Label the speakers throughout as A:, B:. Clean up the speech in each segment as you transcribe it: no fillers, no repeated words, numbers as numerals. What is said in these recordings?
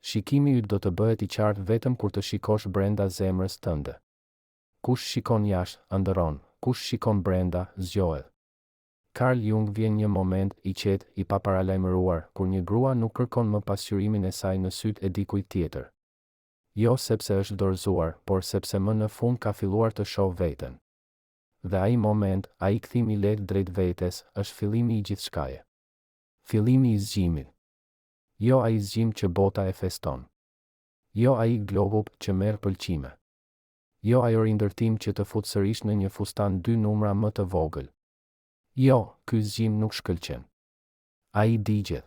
A: Shikimi yt do të bëhet i qartë vetëm kur të shikosh brenda zemrës tënde. Kush shikon jashtë, ëndërron, kush shikon brenda, zgjohet. Carl Jung vjen një moment i qetë, i paparalajmëruar, kur një grua nuk kërkon më pasqyrimin e saj në sytë e dikujt tjetër. Jo sepse është dorëzuar, por sepse më në fund ka filluar të shoh veten. Dhe ai moment, ai kthim i lehtë drejt vetes, është fillimi i gjithçkaje. Fillimi i zgjimit. Jo ai zgjim që bota e feston. Jo ai globu që merr pëlqime. Jo ai rindërtim që të fut sërish në një fustan 2 numra më të vogël. Jo, ky zgjim nuk shkëlqen. Ai digjet.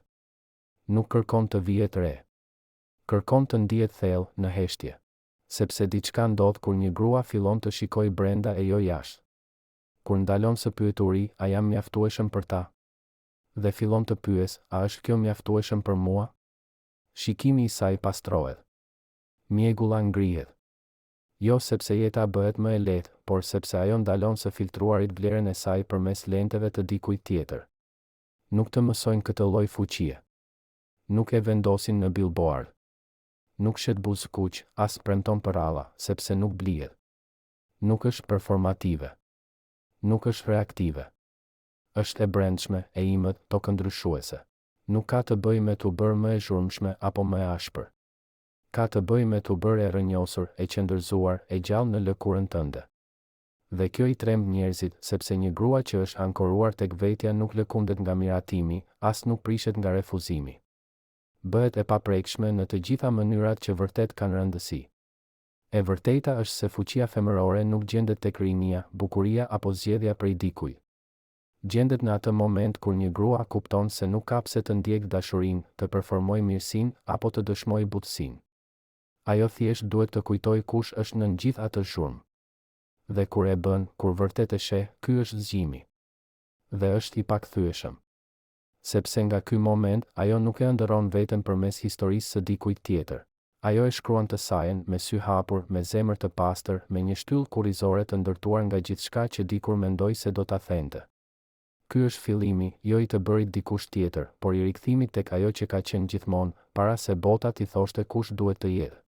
A: Nuk kërkon të vihet re. Kërkon të ndihet thellë, në heshtje. Sepse diçka ndodh kur një grua fillon të shikoj brenda e jo jashtë. Kur ndalon së pyeturi, a jam mjaftueshëm për ta? Dhe fillon të pyes, a është kjo mjaftueshëm për mua? Shikimi i saj pastrohet. Mjegulla ngrihet. Jo sepse jeta bëhet më e lehtë, por sepse ajo ndalon së filtruarit vlerën e saj përmes lenteve të dikujt tjetër. Nuk të mësojnë këtë lloj fuqie. Nuk e vendosin në billboard. Nuk shet buzëkuq, as premton përralla, sepse nuk blihet. Nuk është performative. Nuk është reaktive. Është e brendshme, e imët, tokëndryshuese. Nuk ka të bëjë me të bërë më e zhurmshme apo më e ashpër. Ka të bëjë me të bërë e rrënjosur, e qëndërzuar, e gjallë në lëkurën tënde. Dhe kjo i tremb njerëzit, sepse një grua që është ankoruar tek vetja nuk lëkundet nga miratimi, as nuk prishet nga refuzimi. Bëhet e paprekshme në të gjitha mënyrat që vërtet kanë rëndësi. E vërteta është se fuqia femërore nuk gjendet tek rinia, bukuria apo zgjedhja prej dikujt. Gjendet në atë moment kur një grua kupton se nuk ka pse të ndjek dashurinë, të performojë mirësinë apo të dëshmojë butësinë. Ajo thjesht duhet të kujtoj kush është nën gjithë atë zhurmë. Dhe kur e bën, kur vërtet e sheh, ky është zgjimi. Dhe është i pakthyeshëm. Sepse nga ky moment, ajo nuk e ëndërron veten përmes historisë së dikujt tjetër. Ajo e shkruan të sajën, me sy hapur, me zemër të pastër, me një shtyllë kurrizore të ndërtuar nga gjithçka që dikur mendoi se do ta thente. Ky është fillimi, jo i të bërit dikush tjetër, por i rikthimit tek ajo që ka qenë gjithmonë, para se bota t'i thoshte kush duhet të jetë.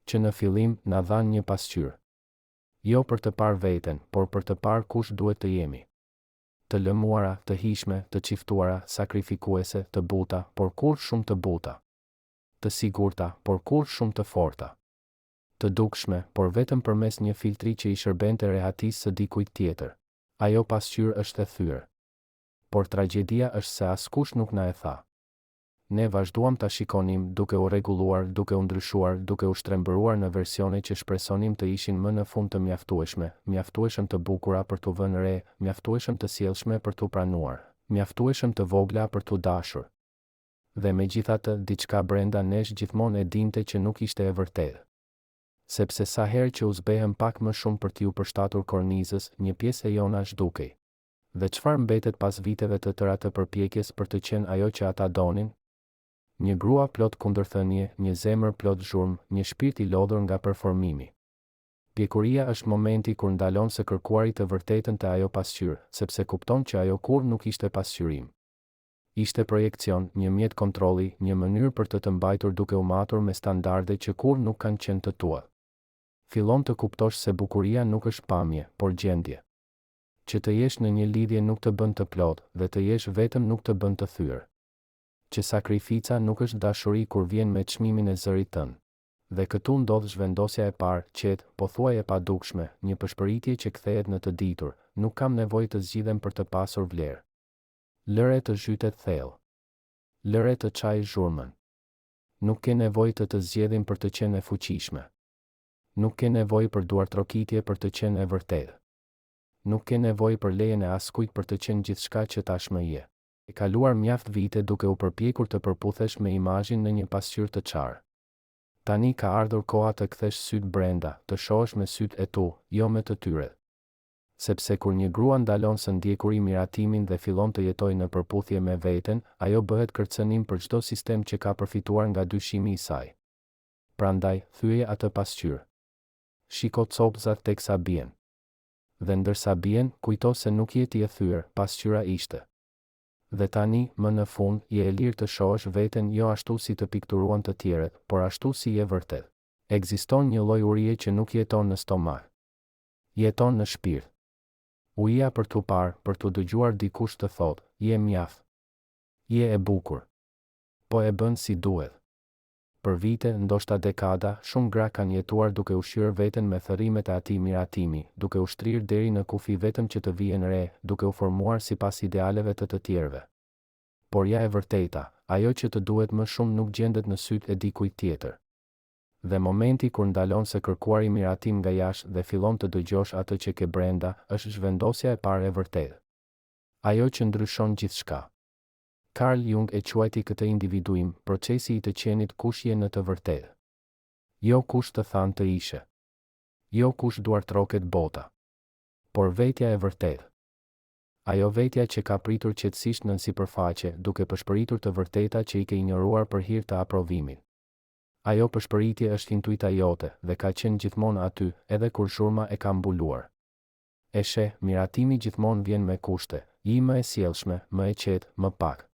A: Që në fillim na dhan një pasqyrë. Jo për të parë veten, por për të parë kush duhet të jemi. Të lëmuara, të hishme, të çiftuara, sakrifikuese, të buta, por kur shumë të buta. Të sigurta, por kur shumë të forta. Të dukshme, por vetëm përmes një filtri që i shërbente rehatisë së dikujt tjetër. Ajo pasqyrë është e thyrë. Por tragjedia është se askush nuk na e tha. Ne vazhduam ta shikonim, duke u rregulluar, duke u ndryshuar, duke u shtrembëruar në versione që shpresonim të ishin më në fund të mjaftueshëm të bukura për t'u vënë re, mjaftueshëm të sjellshme për t'u pranuar, mjaftueshëm të vogla për t'u dashur. Dhe megjithatë, diçka brenda nesh gjithmonë e dinte që nuk ishte e vërtetë. Sepse sa herë që u zbehem pak më shumë për t'ju përshtatur kornizës, një pjesë e jona zhdukej. Dhe çfarë mbetet pas viteve të tëra të përpjekjes për të qenë ajo që ata donin? Një grua plot kundërthënie, një zemër plot zhurmë, një shpirt i lodhur nga performimi. Pjekuria është momenti kur ndalon së kërkuari të vërtetën te ajo pasqyrë, sepse kupton që ajo kur nuk ishte pasqyrim. Ishte projekcion, një mjet kontrolli, një mënyrë për të mbajtur duke u matur me standarde që kur nuk kanë qenë të tua. Fillon të kuptosh se bukuria nuk është pamje, por gjendje. Që të jesh në një lidhje nuk të bën të plot, dhe të jesh vetëm nuk të bën të thyrë. Që sakrifica nuk është dashuri kur vjen me çmimin e zërit tënd. Dhe këtu ndodh zhvendosja e parë, qetë, pothuaj e padukshme, një përshpëritje që kthehet në të ditur, nuk kam nevojë të zgjidhem për të pasur vlerë. Lëre të zhytet thellë. Lëre të çaj zhurmën. Nuk ke nevojë të zgjedhin për të qenë e fuqishme. Nuk ke nevojë për duartrokitje për të qenë e vërtetë. Nuk ke nevojë për lejen e askujt për të qenë gjithçka që tashmë je. E kaluar mjaft vite duke u përpjekur të përputhesh me imazhin në një pasqyrë të çarë. Tani ka ardhur koha të kthesh syt brenda, të shohësh me syt e tu, jo me të tyret. Sepse kur një grua ndalon së ndjekuri miratimin dhe fillon të jetojë në përputhje me veten, ajo bëhet kërcënim për çdo sistem që ka përfituar nga dyshimi i saj. Prandaj, thyeje atë pasqyrë. Shiko copëzat teksa bien. Dhe ndërsa bien, kujto se nuk je ti e thyer, pasqyra ishte. Dhe tani, më në fund, je e lirë të shohësh veten jo ashtu si të pikturuan të tjerët, por ashtu si je vërtet. Ekziston një lloj urie që nuk jeton në stomak. Jeton në shpirt. Ujia për t'u parë, për t'u dëgjuar dikush të thotë, je mjaft. Je e bukur. Po e bën si duhet. Për vite, ndoshta dekada, shumë gra kanë jetuar duke ushqyer veten me thërrimet e atij miratimi, duke u shtrirë deri në kufi vetëm që të vijen re, duke u formuar sipas idealeve të tjerëve. Por ja e vërteta, ajo që të duhet më shumë nuk gjendet në sytë e dikujt tjetër. Dhe momenti kur ndalon se kërkuari miratim nga jashtë dhe fillon të dëgjosh atë që ke brenda, është zhvendosja e parë e vërtetë. Ajo që ndryshon gjithçka. Carl Jung e quajti këtë individuim, procesi i të qenit kush je në të vërtetë. Jo kush të thanë të ishe. Jo kush duartroket bota. Por vetja e vërtetë. Ajo vetja që ka pritur qetësisht nën sipërfaqe, duke përshpëritur të vërteta që i ke injoruar për hir të aprovimit. Ajo përshpëritje është intuita jote dhe ka qenë gjithmonë aty, edhe kur zhurma e ka mbuluar. E sheh, miratimi gjithmonë vjen me kushte, i më e sjellshme, më e qetë, më pak.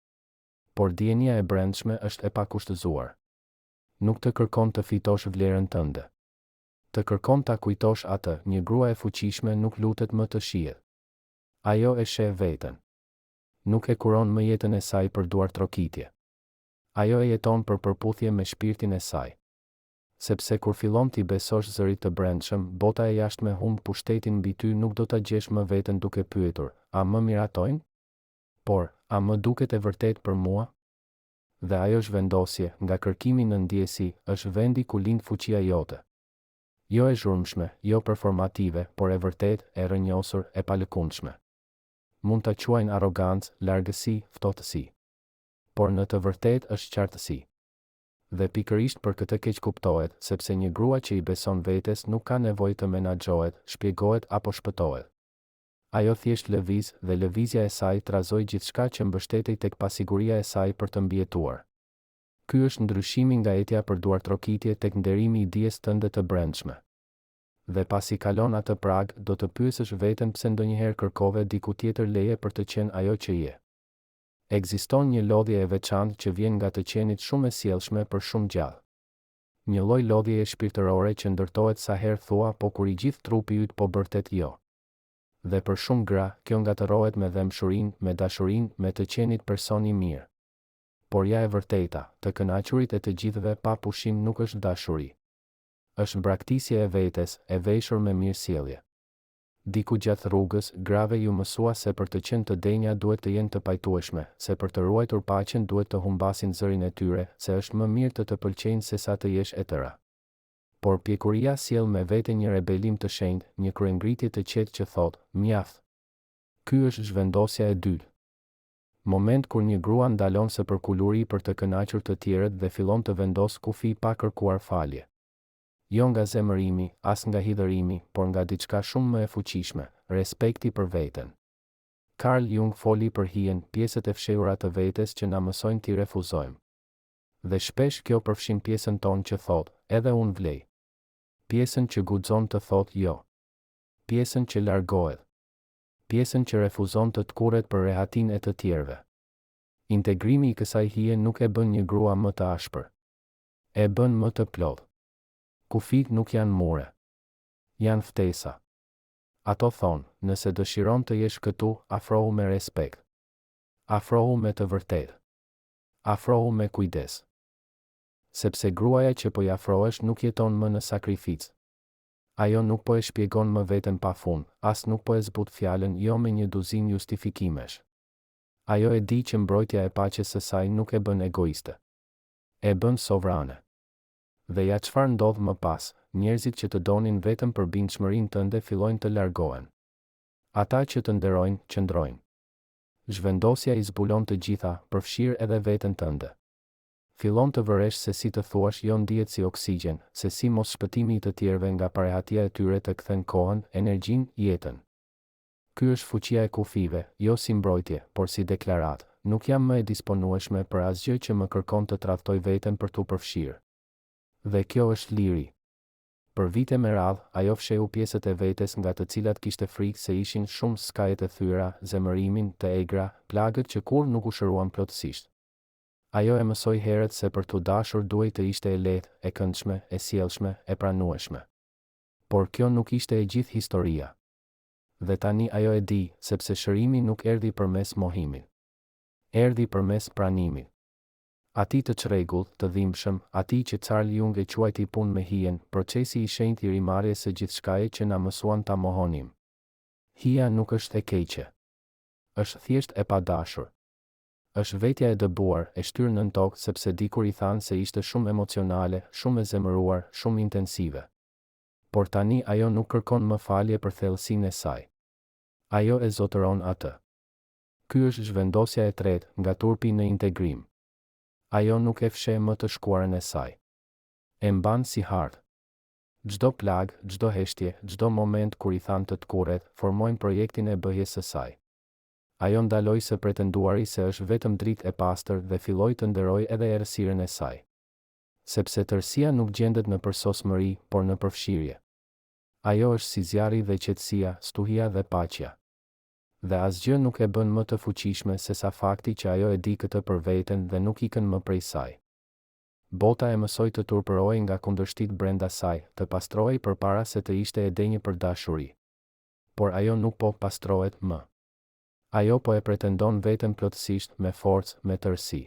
A: Por dienia e brendshme është e pakushtëzuar. Nuk të kërkon të fitosh vlerën tënde. Të kërkon ta kujtosh atë, një grua e fuqishme nuk lutet më të shihet. Ajo e sheh veten. Nuk e kuron më jetën e saj për duartrokitje. Ajo e jeton për përputhje me shpirtin e saj. Sepse kur fillon t'i besosh zërit të brendshëm, bota e jashtme humb pushtetin mbi ty, nuk do ta gjesh më veten duke pyetur, a më miratojnë? Por, a më duket e vërtet për mua? Dhe ajo zhvendosje, nga kërkimi në ndjesi, është vendi ku lind fuqia jote. Jo e zhurmshme, jo performative, por e vërtet, e rrënjosur, e palëkundshme. Mund ta quajnë arrogancë, largësi, ftohtësi. Por në të vërtet është qartësi. Dhe pikërisht për këtë keq kuptohet, sepse një grua që i beson vetes nuk ka nevojë të menaxhohet, shpjegohet apo shpëtohet. Ajo thjesht lëviz dhe lëvizja e saj trazoi gjithçka që mbështetej tek pasiguria e saj për të mbijetuar. Ky është ndryshimi nga etja për duartrokitje tek nderimi i dijes tënde të brendshme. Dhe pasi kalon atë prag, do të pyesësh veten pse ndonjëherë kërkove diku tjetër leje për të qenë ajo që je. Ekziston një lodhje e veçantë që vjen nga të qenit shumë e sjellshme për shumë gjallë. Një lloj lodhjeje shpirtërore që ndërtohet sa herë thua po kur i gjithë trupi yt po bërtet jo. Dhe për shumë gra, kjo ngatërohet me dëmshurinë, me dashurinë, me të qenit person i mirë. Por ja e vërteta, të kënaqurit e të gjithëve pa pushim nuk është dashuri. Është mbraktisje e vetes, e veshur me mirësjellje. Diku gjatë rrugës, grave ju mësua se për të qenë të denja duhet të jenë të pajtueshme, se për të ruajtur paqen duhet të humbasin zërin e tyre, se është më mirë të pëlqejnë se sa të jesh e tëra. Por pjekuria sjell me vete një rebelim të shenjtë, një kryengritje të qetë që thotë, mjaft. Ky është zhvendosja e dytë. Moment kur një grua ndalon së përkuluri për të kënaqur të tjerët dhe fillon të vendos kufi pa kërkuar falje. Jo nga zemërimi, as nga hidhërimi, por nga diçka shumë më e fuqishme, respekti për veten. Carl Jung foli për hijen, pjesët e fshehura të vetes që na mësojnë t'i refuzojmë. Dhe shpesh kjo përfshin pjesën tonë që thotë, edhe unë vlej. Pjesën që guxon të thotë jo. Pjesën që largohet. Pjesën që refuzon të tkurret për rehatin e të tjerëve. Integrimi i kësaj hije nuk e bën një grua më të ashpër. E bën më të plotë. Kufit nuk janë mure. Janë ftesa. Ato thonë, nëse dëshiron të jesh këtu, afrohu me respekt. Afrohu me të vërtetë. Afrohu me kujdes. Sepse gruaja që po i afrohesh nuk jeton më në sakrificë. Ajo nuk po e shpjegon më veten pa fund, as nuk po e zbut fjalën jo me një duzinë justifikimesh. Ajo e di që mbrojtja e paqes së saj nuk e bën egoiste. E bën sovrane. Dhe ja çfarë ndodh më pas, njerëzit që të donin vetëm për bindshmërinë tënde fillojnë të largohen. Ata që të nderojnë, qëndrojnë. Zhvendosja i zbulon të gjitha, përfshirë edhe veten tënde. Fillon të vëresh se si të thuash jo ndihet si oksigjen, se si mos shpëtimi i të tjerëve nga parehatia e tyre të kthen kohën, energjinë, jetën. Ky është fuqia e kufive, jo si mbrojtje, por si deklarat, nuk jam më e disponueshme për asgjë që më kërkon të tradhtoj veten për t'u përfshirë. Dhe kjo është liri. Për vite me radhë, ajo fsheu pjesët e vetes nga të cilat kishte frikë se ishin shumë skajet e thyra, zemërimin, të egra, plagët që kur nuk u shëruan plotësisht. Ajo e mësoi herët se për t'u dashur duhej të ishte e lehtë, e këndshme, e sjellshme, e pranueshme. Por kjo nuk ishte e gjithë historia. Dhe tani ajo e di, sepse shërimi nuk erdhi përmes mohimit. Erdhi përmes pranimit. Ati të çrregullt, të dhimbshëm, ati që Carl Jung e quajti punë me hijen, procesi i shenjtë i rimarrjes së gjithçkaje që na mësuan ta mohonim. Hija nuk është e keqe. Është thjesht e padashur. Është vetja e dëbuar, e shtyrë nën tokë sepse dikur i thanë se ishte shumë emocionale, shumë e zemëruar, shumë intensive. Por tani ajo nuk kërkon më falje për thellësinë e saj. Ajo e zotëron atë. Ky është zhvendosja e tretë, nga turpi në integrim. Ajo nuk e fsheh më të shkuarën e saj. E mban si hartë. Çdo plagë, çdo heshtje, çdo moment kur i thanë të tkurret, formojnë projektin e bëjes së saj. Ajo ndaloi së pretenduari se është vetëm dritë e pastër dhe filloi të nderojë edhe errësirën e saj. Sepse tërësia nuk gjendet në përsosmëri, por në përfshirje. Ajo është si zjarri dhe qetësia, stuhia dhe paqja. Dhe asgjë nuk e bën më të fuqishme se sa fakti që ajo e di këtë për veten dhe nuk ikën më prej saj. Bota e mësoi të turpërohej nga kundërshtit brenda saj, të pastrohej përpara se të ishte e denjë për dashuri. Por ajo nuk po pastrohet më. Ajo po e pretendon veten plotësisht, me forcë, me tërësi.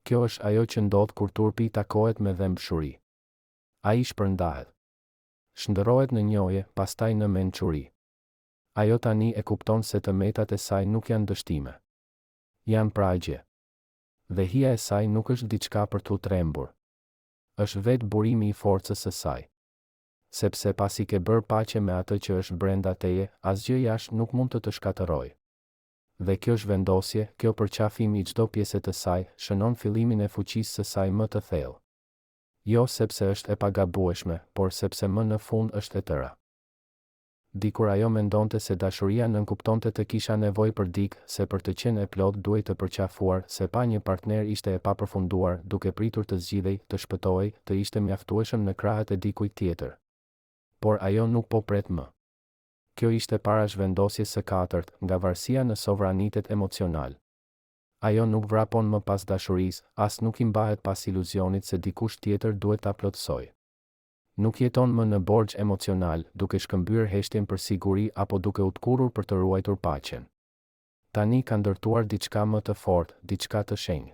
A: Kjo është ajo që ndodh kur turpi takohet me dhëmbshuri. Ai shpërndahet. Shndërrohet në njohje, pastaj në mençuri. Ajo tani e kupton se të metat e saj nuk janë dështime. Janë pragje. Dhe hija e saj nuk është diçka për t'u trembur. Është vetë burimi i forcës së saj. Sepse pasi ke bërë paqe me atë që është brenda teje, asgjë jashtë nuk mund të shkatërrojë. Dhe kjo zhvendosje, kjo përqafim i çdo pjese të saj, shënon fillimin e fuqisë së saj më të thellë. Jo sepse është e pagabueshme, por sepse më në fund është e tëra. Dikur ajo mendonte se dashuria nënkuptonte të kisha nevojë për dikë, se për të qenë e plot duhej të përqafuar, se pa një partner ishte e papërfunduar, duke pritur të zgjidhej, të shpëtohej, të ishte mjaftueshëm në krahët e dikujt tjetër. Por ajo nuk po pret më. Kjo ishte para zhvendosjes së katërt, nga varësia në sovranitet emocional. Ajo nuk vrapon më pas dashurisë, as nuk i mbahet pas iluzionit se dikush tjetër duhet ta plotësojë. Nuk jeton më në borxh emocional, duke shkëmbyer heshtjen për siguri apo duke u tkurrur për të ruajtur paqen. Tani ka ndërtuar diçka më të fortë, diçka të shenjtë.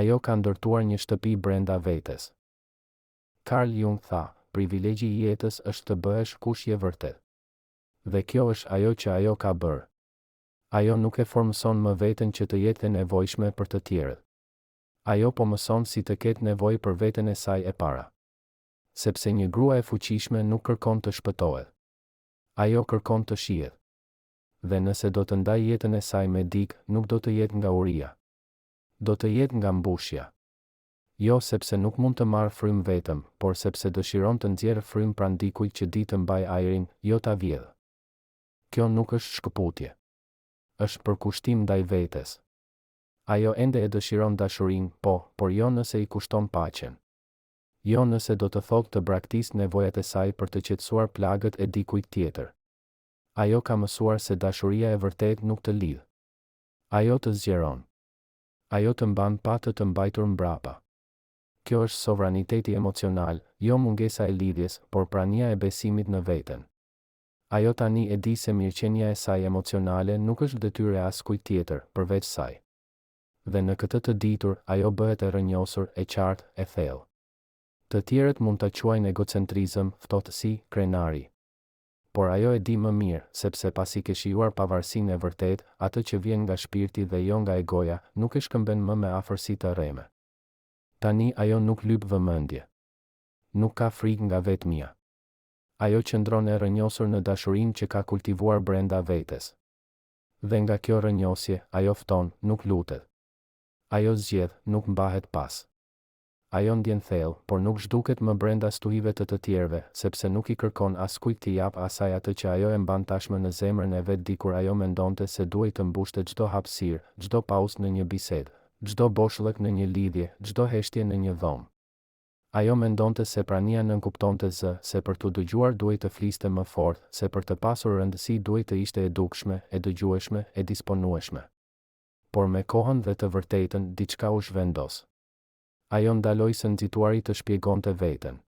A: Ajo ka ndërtuar një shtëpi brenda vetes. Carl Jung tha, privilegji i jetës është të bëhesh kush je vërtet. Dhe kjo është ajo që ajo ka bërë. Ajo nuk e formëson më veten që të jetë e nevojshme për të tjerët. Ajo po mëson si të ketë nevojë për veten e saj e para. Sepse një grua e fuqishme nuk kërkon të shpëtohet. Ajo kërkon të shihet. Dhe nëse do të ndaj jetën e saj me dikë, nuk do të jetë nga uria. Do të jetë nga mbushja. Jo sepse nuk mund të marrë frymë vetëm, por sepse dëshiron të nxjerrë frymë pranë dikujt që di të mbaj ajrin, jo ta vjedhë. Kjo nuk është shkëputje. Është përkushtim ndaj vetes. Ajo ende e dëshiron dashurinë, por jo nëse i kushton paqen. Jo nëse do të thotë të braktisë nevojat e saj për të qetësuar plagët e dikujt tjetër. Ajo ka mësuar se dashuria e vërtet nuk të lidh. Ajo të zgjeron. Ajo të mban pa të mbajtur mbrapa. Kjo është sovraniteti emocional, jo mungesa e lidhjes, por prania e besimit në veten. Ajo tani e di se mirëqenia e saj emocionale nuk është detyrë e askujt tjetër, përveç saj. Dhe në këtë të ditur, ajo bëhet e rrënjosur, e qartë, e thellë. Të tjerët mund ta quajnë egocentrizëm, ftohtësi, krenari. Por ajo e di më mirë, sepse pasi ke shijuar pavarësinë e vërtet, atë që vjen nga shpirti dhe jo nga egoja, nuk e shkëmben më me afërsi të rreme. Tani ajo nuk lyp vëmendje. Nuk ka frikë nga vetmia. Ajo qëndron e rrënjosur në dashurinë që ka kultivuar brenda vetes. Dhe nga kjo rrënjosje, ajo fton, nuk lutet. Ajo zgjedh, nuk mbahet pas. Ajo ndjen thellë, por nuk zhduket më brenda stuhive të tjerëve, sepse nuk i kërkon askujt t'i jap asaj atë që ajo e mban tashmë në zemrën e vet dikur ajo mendonte se duhej të mbushte çdo hapësirë, çdo pauzë në një bisedë, çdo boshllëk në një lidhje, çdo heshtje në një dhomë. Ajo mendonte se prania nënkuptonte zë, se për të dëgjuar duhet të fliste më fort, se për të pasur rëndësi duhet të ishte e dukshme, e dëgjueshme, e disponueshme. Por me kohën dhe të vërtetën, diçka u zhvendos. Ajo ndaloi së nxituari të shpjegonte veten.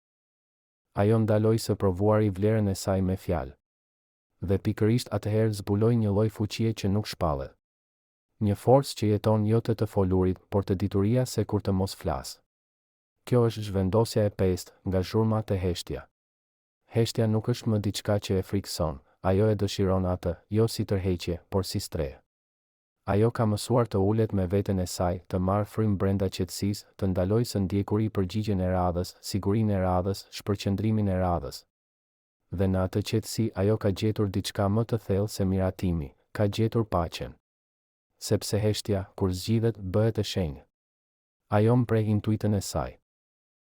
A: Ajo ndaloi së provuari vlerën e saj me fjalë. Dhe pikërisht atëherë zbuloi një lloj fuqie që nuk shpallet. Një forcë që jeton jo të folurit, por të dituria se kur të mos flas. Kjo është zhvendosja e pestë, nga zhurma te heshtja. Heshtja nuk është më diçka që e frikson, ajo e dëshiron atë, jo si tërheqje, por si strehë. Ajo ka mësuar të ulet me veten e saj, të marrë frym brenda qetësisë, të ndalojë së ndjekuri përgjigjen e radhës, sigurinë e radhës, shpërqendrimin e radhës. Dhe në atë qetësi ajo ka gjetur diçka më të thellë se miratimi, ka gjetur paqen. Sepse heshtja, kur zgjidhet, bëhet e shenjtë. Ajo mpreh intuitën e saj.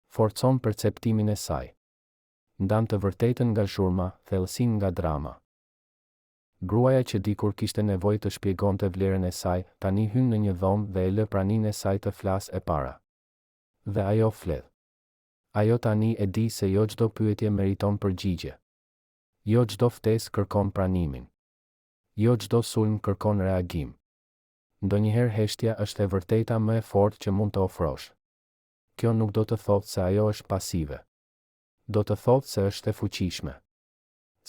A: Forcon perceptimin e saj. Ndan të vërtetën nga zhurma, thellësinë nga drama. Gruaja që dikur kishte nevojë të shpjegonte vlerën e saj, tani hyn në një dhomë dhe e lë praninë e saj të flasë e para. Dhe ajo flet. Ajo tani e di se jo çdo pyetje meriton përgjigje. Jo çdo ftesë kërkon pranimin. Jo çdo sulm kërkon reagim. Ndonjëherë heshtja është e vërteta më e fortë që mund të ofrosh. Kjo nuk do të thotë se ajo është pasive. Do të thotë se është e fuqishme.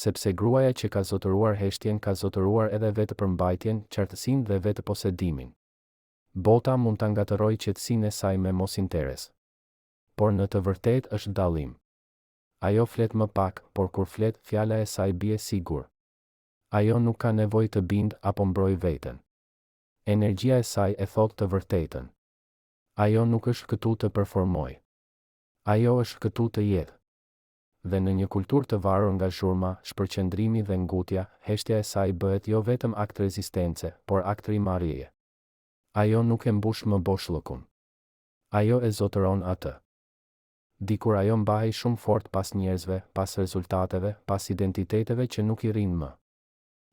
A: Sepse gruaja që ka zotëruar heshtjen ka zotëruar edhe vetë përmbajtjen, qartësinë dhe vetë posedimin. Bota mund ta ngatërojë qetësinë e saj me mosinteres. Por në të vërtetë është dallim. Ajo flet më pak, por kur flet, fjala e saj bie sigur. Ajo nuk ka nevojë të bind apo mbroj veten. Energjia e saj e thot të vërtetën. Ajo nuk është këtu të performoj. Ajo është këtu të jetë. Dhe në një kulturë të varur nga zhurma, shpërqendrimi dhe ngutja, heshtja e saj bëhet jo vetëm akt rezistence, por akt rrimarrjeje. Ajo nuk e mbush më boshllëkun. Ajo e zotëron atë. Dikur ajo mbahej shumë fort pas njerëzve, pas rezultateve, pas identiteteve që nuk I rrinë më.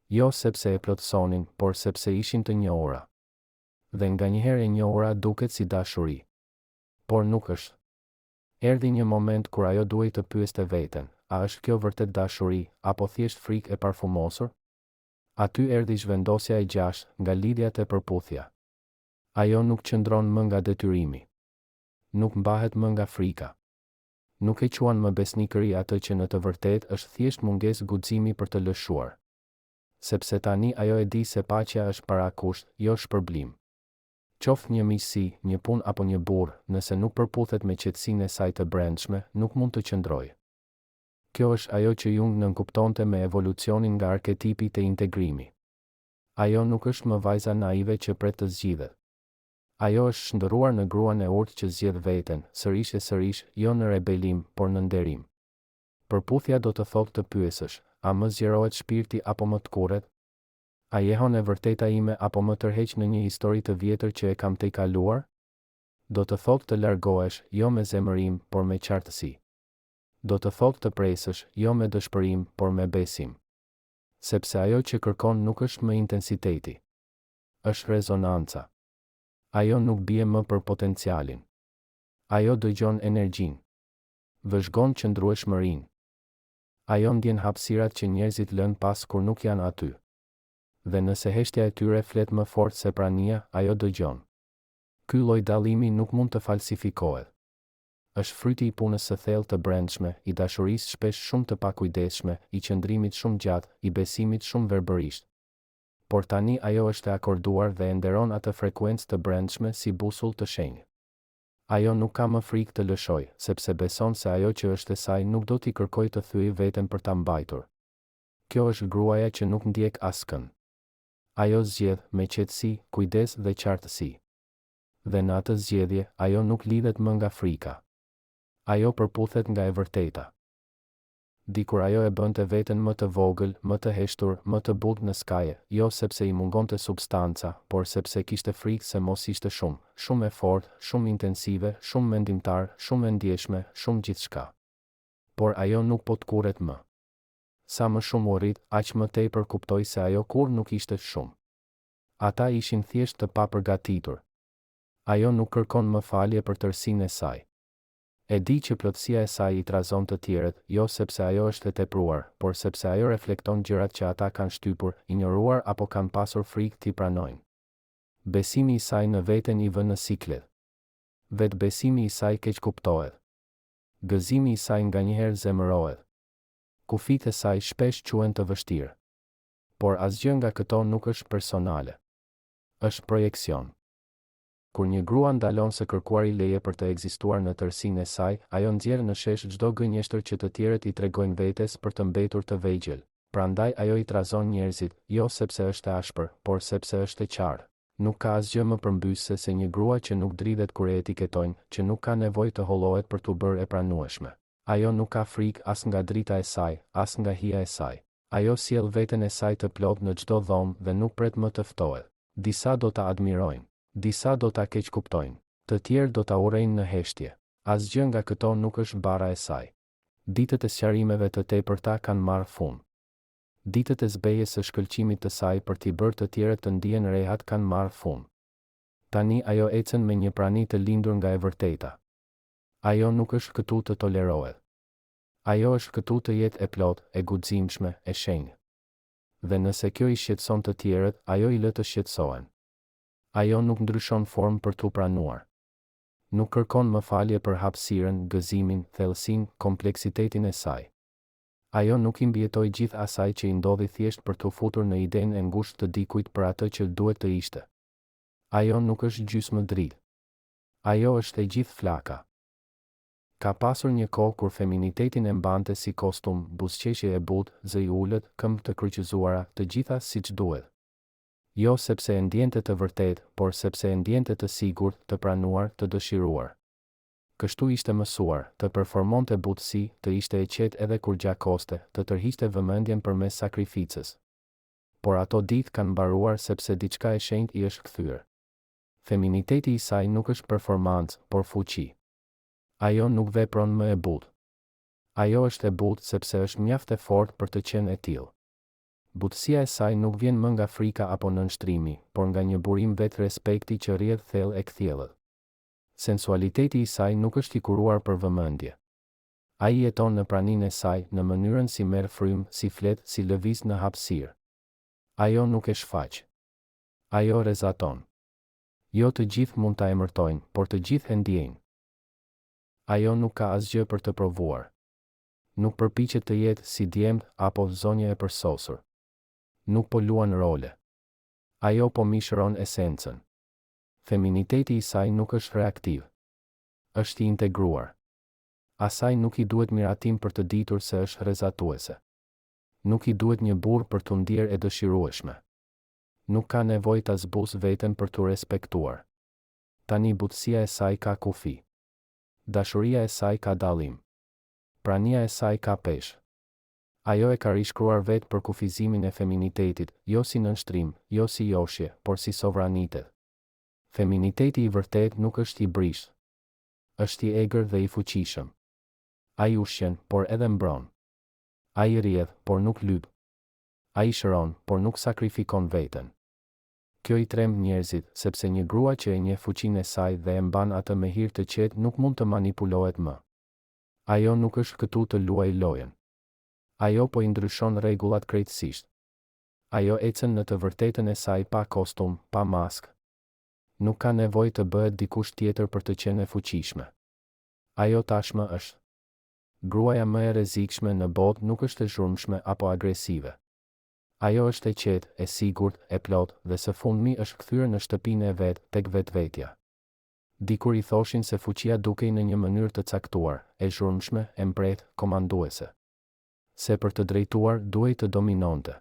A: Jo sepse e plotësonin, por sepse ishin të njohura. Dhe nganjëherë e njohura duket si dashuri. Por nuk është. Erdhi një moment kur ajo duhej të pyeste veten, a është kjo vërtet dashuri, apo thjesht frikë e parfumosur? Aty erdhi zhvendosja e gjashtë, nga lidhjat e përputhja. Ajo nuk qëndron më nga detyrimi. Nuk mbahet më nga frika. Nuk e quan më besnikëri atë që në të vërtetë është thjesht mungesë guximi për të lëshuar. Sepse tani ajo e di se paqja është parakusht, jo shpërblim. Qoftë një miqësi, një punë apo një burr, nëse nuk përputhet me qetësinë e saj të brendshme, nuk mund të qëndrojë. Kjo është ajo që Jung nënkuptonte me evolucionin nga arketipi te integrimi. Ajo nuk është më vajza naive që pret të zgjidhet. Ajo është shndërruar në gruan e urtë që zgjedh veten, sërish e sërish, jo në rebelim, por në nderim. Përputhja do të thotë të pyesësh, a më zgjerohet shpirti apo më të kurret? A jehon e vërteta ime apo më tërheq në një histori të vjetër që e kam të kaluar? Do të thotë të largohesh, jo me zemërim, por me qartësi. Do të thotë të presësh, jo me dëshpërim, por me besim. Sepse ajo që kërkon nuk është më intensiteti. Është rezonanca. Ajo nuk bie më për potencialin. Ajo dëgjon energjinë. Vëzhgon qëndrueshmërinë. Ajo ndjen hapësirat që njerëzit lënë pas kur nuk janë aty. Dhe nëse heshtja e tyre flet më fort se prania, ajo dëgjon. Ky lloj dallimi nuk mund të falsifikohet. Është fryti I punës së thellë të brendshme, I dashurisë shpesh shumë të pakujdesshme, I qëndrimit shumë gjatë, I besimit shumë verbërisht. Por tani ajo është e akorduar dhe e nderon atë frekuencë të brendshme si busull të shenjtë. Ajo nuk ka më frikë të lëshoj, sepse beson se ajo që është e saj nuk do t'i kërkojë të thyejë veten për ta mbajtur. Kjo është gruaja që nuk ndjek askën. Ajo zgjedh me qetësi, kujdes dhe qartësi. Dhe në atë zgjedhje, ajo nuk lidhet më nga frika. Ajo përputhet nga e vërteta. Dikur ajo e bënte veten më të vogël, më të heshtur, më të butë në skaje, jo sepse I mungonte substanca, por sepse kishte frikë se mos ishte shumë e fortë, shumë intensive, shumë mendimtar, shumë e ndjeshme, shumë gjithçka. Por ajo nuk po të kurret më. Sa më shumë u rrit, aq më tepër kuptoi se ajo kur nuk ishte shumë. Ata ishin thjesht të papërgatitur. Ajo nuk kërkon më falje për tërësinë e saj. E di që plotësia e saj I trazon të tjerët, jo sepse ajo është e tepruar, por sepse ajo reflekton gjërat që ata kanë shtypur, injoruar apo kanë pasur frikë t'i pranojnë. Besimi I saj në veten I vë në siklet. Vetë besimi I saj keq kuptohet. Gëzimi I saj nganjëherë zemërohet. Kufit e saj shpesh quhen të vështirë. Por asgjë nga këto nuk është personale. Është projekcion. Kur një grua ndalon së kërkuari leje për të ekzistuar në tërësinë e saj, ajo nxjerr në shesh çdo gënjeshtër që të tjerët I tregojnë vetes për të mbetur të vegjël. Prandaj ajo I trazon njerëzit, jo sepse është e ashpër, por sepse është e qartë. Nuk ka asgjë më përmbyesëse se një grua që nuk dridhet kur e etiketojnë, që nuk ka nevojë të hollohet për t'u bërë e pranueshme. Ajo nuk ka frikë as nga drita e saj, as nga hija e saj. Ajo sjell veten e saj të plot në çdo dhomë dhe nuk pret më të ftohet. Disa do ta admirojnë, disa do ta keq kuptojnë, të tjerë do ta urrejnë në heshtje. Asgjë nga këto nuk është bara e saj. Ditët e sqarimeve të tepërta kanë marrë fund. Ditët e zbejes së shkëlqimit të saj për t'i bërë të tjerët të ndihen rehat kanë marrë fund. Tani ajo ecën me një prani të lindur nga e vërteta. Ajo nuk është këtu të tolerohet. Ajo është këtu të jetë e plot, e guximshme, e shenjtë. Dhe nëse kjo I shqetëson të tjerët, ajo I lë të shqetësohen. Ajo nuk ndryshon formë për t'u pranuar. Nuk kërkon më falje për hapësirën, gëzimin, thellësinë, kompleksitetin e saj. Ajo nuk I mbijetoi gjithë asaj që I ndodhi thjesht për t'u futur në idenë e ngushtë të dikujt për atë që duhet të ishte. Ajo nuk është gjysmë dritë. Ajo është e gjithë flaka. Ka pasur një kohë kur feminitetin e mbante si kostum, buzëqeshje e butë, zë I ulët, këmbë të kryqëzuara, të gjitha siç duhet. Jo sepse e ndjente të vërtet, por sepse e ndjente të sigurt, të pranuar, të dëshiruar. Kështu ishte mësuar, të performonte butësi, të ishte e qetë edhe kur gjakoste, të tërhiqte vëmendjen përmes sakrificës. Por ato ditë kanë mbaruar sepse diçka e shenjtë I është kthyer. Feminiteti I saj nuk është performancë, por fuqi. Ajo nuk vepron më e butë. Ajo është e butë sepse është mjaft e fortë për të qenë e tillë. Butësia e saj nuk vjen më nga frika apo nënshtrimi, por nga një burim vetë respekti që rrjedh thellë e kthjellët. Sensualiteti I saj nuk është I kuruar për vëmendje. Ai jeton në praninë e saj, në mënyrën si merr frymë, si flet, si lëviz në hapësirë. Ajo nuk e shfaq. Ajo rezaton. Jo të gjithë mund ta emërtojnë, por të gjithë e ndjejnë. Ajo nuk ka asgjë për të provuar. Nuk përpiqet të jetë si djemt apo zonja e përsosur. Nuk po luan role. Ajo po mishëron esencën. Feminiteti I saj nuk është reaktiv. Është I integruar. Asaj nuk I duhet miratim për të ditur se është rrezatuese. Nuk I duhet një burr për t'u ndier e dëshirueshme. Nuk ka nevojë ta zbusë veten për t'u respektuar. Tani butësia e saj ka kufi. Dashuria e saj ka dallim. Prania e saj ka peshë. Ajo e ka rishkruar vetë për kufizimin e feminitetit, jo si nënshtrim, jo si joshje, por si sovranitet. Feminiteti I vërtet nuk është I brishtë. Është I egër dhe I fuqishëm. Ai ushqen, por edhe mbron. Ai rrjedh, por nuk lyp. Ai shëron, por nuk sakrifikon veten. Kjo I tremb njerëzit, sepse një grua që e njeh fuqinë e saj dhe e mban atë me hir të qetë nuk mund të manipulohet më. Ajo nuk është këtu të luajë lojën. Ajo po I ndryshon rregullat krejtësisht. Ajo ecën në të vërtetën e saj pa kostum, pa maskë. Nuk ka nevojë të bëhet dikush tjetër për të qenë e fuqishme. Ajo tashmë është. Gruaja më e rrezikshme në botë nuk është e zhurmshme apo agresive. Ajo është e qetë, e sigurt, e plot dhe së fundmi është kthyer në shtëpinë e vet, tek vetvetja. Dikur I thoshin se fuqia dukej në një mënyrë të caktuar, e zhurmshme, e mbret, komanduese. Se për të drejtuar duhej të dominonte.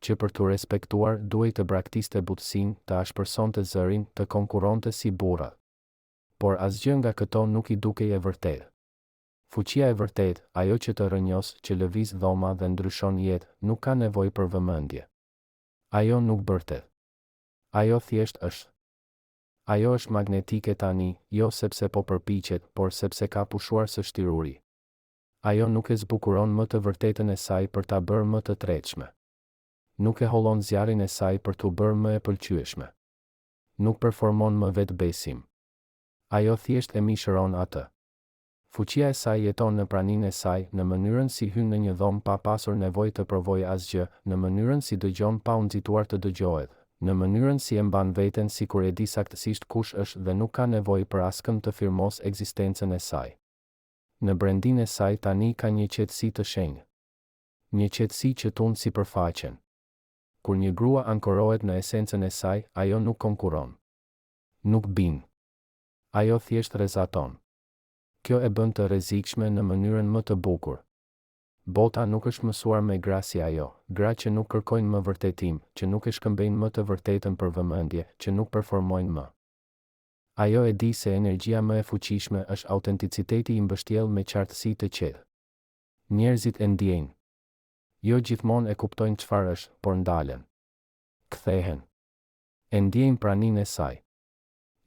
A: Që për të respektuar duhej të braktiste butësinë, të ashpërsonte zërin, të konkuronte si burrat. Por asgjë nga këto nuk I dukej e vërtetë. Fuqia e vërtetë, ajo që të rrënjos, që lëviz dhoma dhe ndryshon jetë, nuk ka nevojë për vëmendje. Ajo nuk bërtet. Ajo thjesht është. Ajo është magnetike tani, jo sepse po përpiqet, por sepse ka pushuar së shtiruri. Ajo nuk e zbukuron më të vërtetën e saj për ta bërë më të tretshme. Nuk e hollon zjarrin e saj për t'u bërë më e pëlqyeshme. Nuk performon më vetbesim. Ajo thjesht e mishëron atë. Fuqia e saj jeton në praninë e saj, në mënyrën si hyn në një dhomë pa pasur nevojë të provojë asgjë, në mënyrën si dëgjon pa u nxituar të dëgjohet, në mënyrën si e mban veten sikur e di saktësisht kush është dhe nuk ka nevojë për askëm të firmos ekzistencën e saj. Në brendin e saj tani ka një qetësi të shenjtë. Një qetësi që tund sipërfaqen. Kur një grua ankorohet në esencën e saj, ajo nuk konkuron. Nuk bin. Ajo thjesht rrezaton. Kjo e bën të rrezikshme në mënyrën më të bukur. Bota nuk është mësuar me gra si ajo, gra që nuk kërkojnë më vërtetim, që nuk e shkëmbejnë më të vërtetën për vëmendje, që nuk performojnë më. Ajo e di se energjia më e fuqishme është autenticiteti i mbështjellë me qartësi të qetë. Njerëzit e ndjejnë. Jo gjithmonë e kuptojnë çfarë është, por ndalen. Kthehen. E ndjejnë praninë e saj.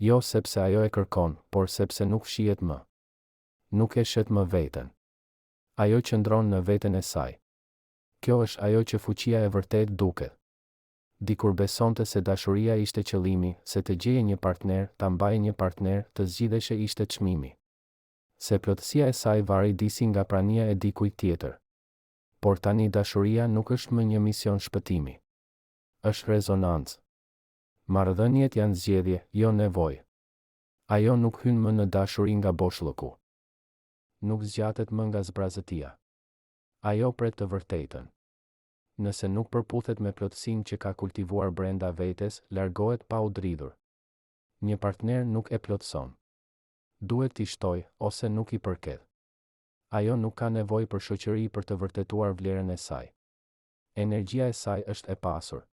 A: Jo sepse ajo e kërkon, por sepse nuk shihet më. Nuk e shet më veten. Ajo qëndron në veten e saj. Kjo është ajo që fuqia e vërtet duket. Dikur besonte se dashuria ishte qëllimi, se të gjeje një partner, ta mbaje një partner, të zgjidheshe ishte çmimi. Se plotësia e saj vari disi nga prania e dikujt tjetër. Por tani dashuria nuk është më një mision shpëtimi. Është rezonancë. Marrëdhëniet janë zgjedhje, jo nevojë. Ajo nuk hyn më në dashuri nga boshllëku. Nuk zgjatet më nga zbrazëtia. Ajo pret të vërtetën. Nëse nuk përputhet me plotësinë që ka kultivuar brenda vetes, largohet pa u dridhur. Një partner nuk e plotëson. Duhet t'i shtoj, ose nuk i përket. Ajo nuk ka nevojë për shoqëri për të vërtetuar vlerën e saj. Energjia e saj është e pasur.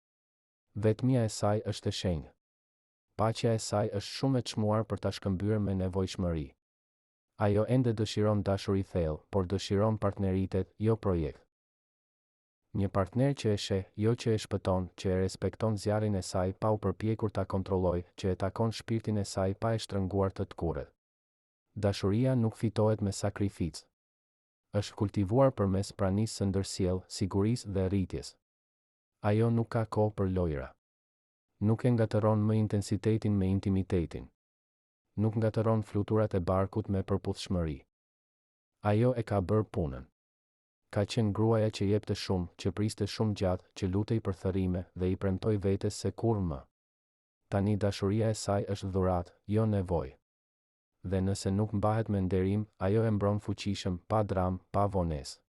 A: Vetmia e saj është e shenjtë. Paqja e saj është shumë e çmuar për ta shkëmbyer me nevojshmëri. Ajo ende dëshiron dashuri thellë, por dëshiron partneritet, jo projekt. Një partner që e sheh, jo që e shpëton, që e respekton zjarrin e saj pa u përpjekur ta kontrollojë, që e takon shpirtin e saj pa e shtrënguar të tkurret. Dashuria nuk fitohet me sakrificë. Është kultivuar përmes pranisë së ndërsjellë, sigurisë dhe rritjes. Ajo nuk ka kohë për lojra. Nuk e ngatëron më intensitetin me intimitetin. Nuk ngatëron fluturat e barkut me përputhshmëri. Ajo e ka bërë punën. Ka qenë gruaja që jepte shumë, që priste shumë gjatë, që lutej për thërrime dhe i premtoi vetes se kurrë më. Tani dashuria e saj është dhuratë, jo nevojë. Dhe nëse nuk mbahet me nderim, ajo e mbron fuqishëm, pa dramë, pa vonesë.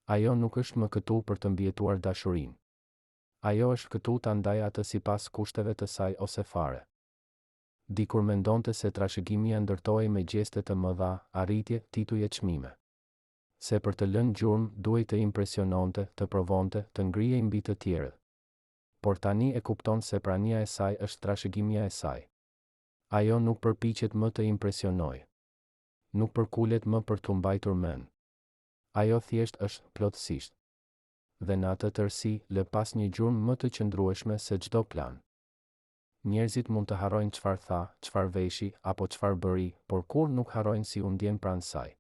A: Ajo nuk është më këtu për të mbjetuar dashurinë. Ajo është këtu ta ndajë atë sipas kushteve të saj ose fare. Dikur mendonte se trashëgimia ndërtohej me gjeste të mëdha, arritje, tituje çmime. Se për të lënë gjurmë, duhej të impresiononte, të provonte, të ngrihej mbi të tjerët. Por tani e kupton se prania e saj është trashëgimia e saj. Ajo nuk përpiqet më të impresionojë. Nuk përkulet më për t'u mbajtur mend. Ajo thjesht është plotësisht. Dhe në atë tërësi, lë pas një gjurmë më të qëndrueshme se çdo plan. Njerëzit mund të harrojnë çfarë tha, çfarë veshi, apo çfarë bëri, por kur nuk harrojnë si u ndjen pranë saj.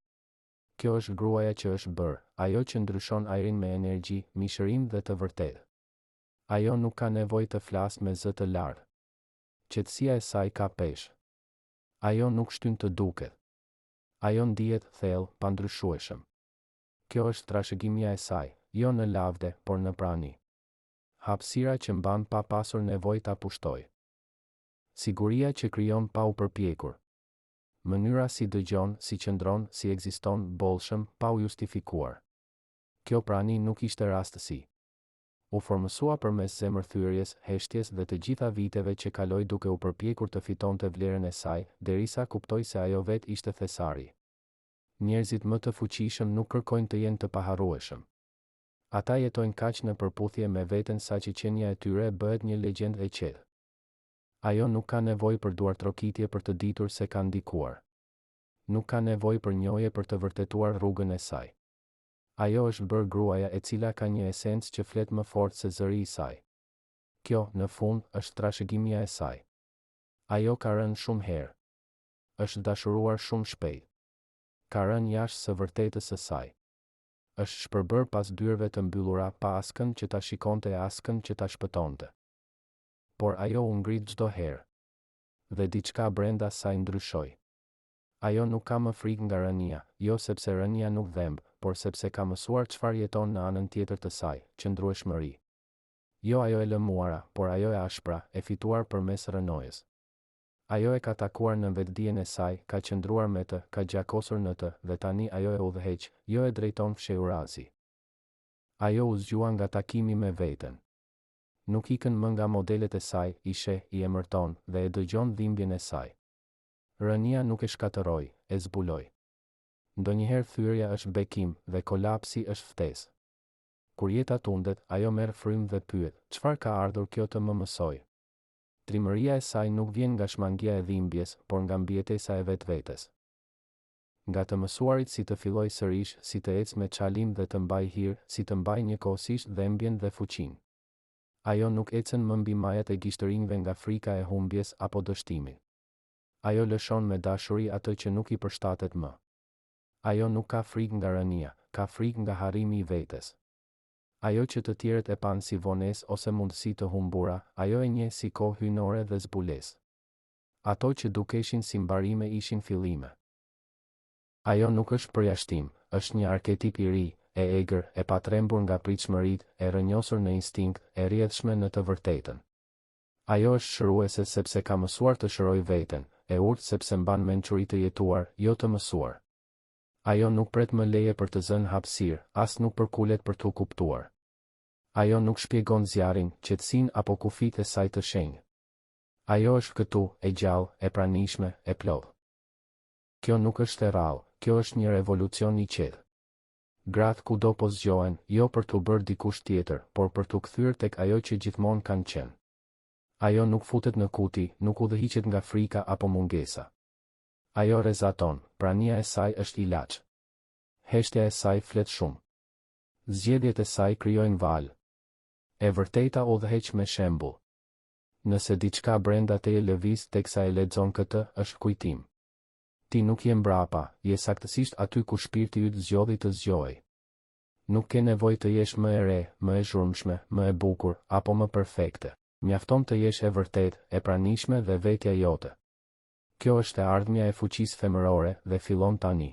A: Kjo është gruaja që është bërë, ajo që ndryshon ajrin me energji, mishërim dhe të vërtetë. Ajo nuk ka nevojë të flasë me zë të lartë. Qetësia e saj ka peshë. Ajo nuk shtyn të duket. Ajo ndihet thellë, pa ndryshueshëm. Kjo është trashëgimia e saj, jo në lavde, por në prani. Hapësira që mban pa pasur nevojë ta pushtojë. Siguria që krijon pa u përpjekur. Mënyra si dëgjon, si qëndron, si ekziston, bollshëm, pa u justifikuar. Kjo prani nuk ishte rastësi. U formësua përmes zemërthyrjes, heshtjes dhe të gjitha viteve që kaloi duke u përpjekur të fitonte vlerën e saj, derisa kuptoi se ajo vet ishte thesari. Njerëzit më të fuqishëm nuk kërkojnë të jenë të paharrueshëm. Ata jetojnë kaq në përputhje me veten saqë qenia e tyre bëhet një legjendë e qetë. Ajo nuk ka nevojë për duartrokitje për të ditur se ka ndikuar. Nuk ka nevojë për njohje për të vërtetuar rrugën e saj. Ajo është bërë gruaja e cila ka një esencë që flet më fort se zëri i saj. Kjo, në fund, është trashëgimia e saj. Ajo ka rënë shumë herë. Është dashuruar shumë shpejt. Ka rënë jashtë së vërtetës së saj. Është shpërbër pas dyrëve të mbyllura pa askën që ta shikonte e askën që ta shpëtonte. Por ajo u ngrit çdo herë. Dhe diçka brenda saj ndryshoi. Ajo nuk ka më frikë nga rënia, jo sepse rënia nuk dhemb, por sepse ka mësuar çfarë jeton në anën tjetër të saj, qëndrueshmëri. Jo ajo e lëmuara, por ajo e ashpra, e fituar përmes rënojës. Ajo e ka takuar në vetdijen e saj, ka qëndruar me të, ka gjakosur në të, dhe tani ajo e udhëheq, jo e drejton fshehurazi. Ajo u zgjua nga takimi me veten. Nuk ikën më nga modelet e saj, i sheh, i emërton, dhe e dëgjon dhimbjen e saj. Rënia nuk e shkatërroi, e zbuloi. Ndonjëherë thyrja është bekim dhe kolapsi është ftesë. Kur jeta tundet, ajo merr frymë dhe pyet, çfarë ka ardhur kjo të më mësoj? Trimëria e saj nuk vjen nga shmangia e dhimbjes, por nga mbijetesa e vetvetes. Nga të mësuarit si të filloj sërish, si të ecë me çalim dhe të mbaj hir, si të mbaj njëkohësisht dhembjen dhe fuqinë. Ajo nuk ecën më mbi majat e gishtërinjve nga frika e humbjes apo dështimit. Ajo lëshon me dashuri atë që nuk i përshtatet më. Ajo nuk ka frikë nga rënia, ka frikë nga harrimi i vetes. Ajo që të tjerët e pan si vonesë ose mundësi të humbura, ajo e njeh si kohë hyjnore dhe zbulesë. Ato që dukeshin si mbarime ishin fillime. Ajo nuk është përjashtim, është një arketip i ri, e egër, e patrembur nga pritshmëritë, e rrënjosur në instinkt, e rrjedhshme në të vërtetën. Ajo është shëruese sepse ka mësuar të shërojë veten, e urtë sepse mban mençuri të jetuar, jo të mësuar. Ajo nuk pret më leje për të zënë hapësirë, as nuk përkulet për t'u kuptuar. Ajo nuk shpjegon zjarrin, qetësinë apo kufijtë e saj të shenjtë. Ajo është këtu, e gjallë, e pranishme, e plotë. Kjo nuk është e rrallë, kjo është një revolucion i qetë. Gratë kudo po zgjohen, jo për t'u bërë dikush tjetër, por për t'u kthyer tek ajo që gjithmonë kanë qenë. Ajo nuk futet në kuti, nuk udhëhiqet nga frika apo mungesa. Ajo rezaton, prania e saj është ilaç. Heshtja e saj flet shumë. Zgjedhjet e saj krijojnë valë. E vërteta udhëheq me shembull. Nëse diçka brenda teje lëviz teksa e lexon këtë, është kujtim. Ti nuk je mbrapa, je saktësisht aty ku shpirti yt zgjodhi të zgjojë. Nuk ke nevojë të jesh më e re, më e zhurmshme, më e bukur, apo më perfekte. Mjafton të jesh e vërtetë, e pranishme dhe vetja jote. Kjo është e ardhmja e fuqisë femërore dhe fillon tani.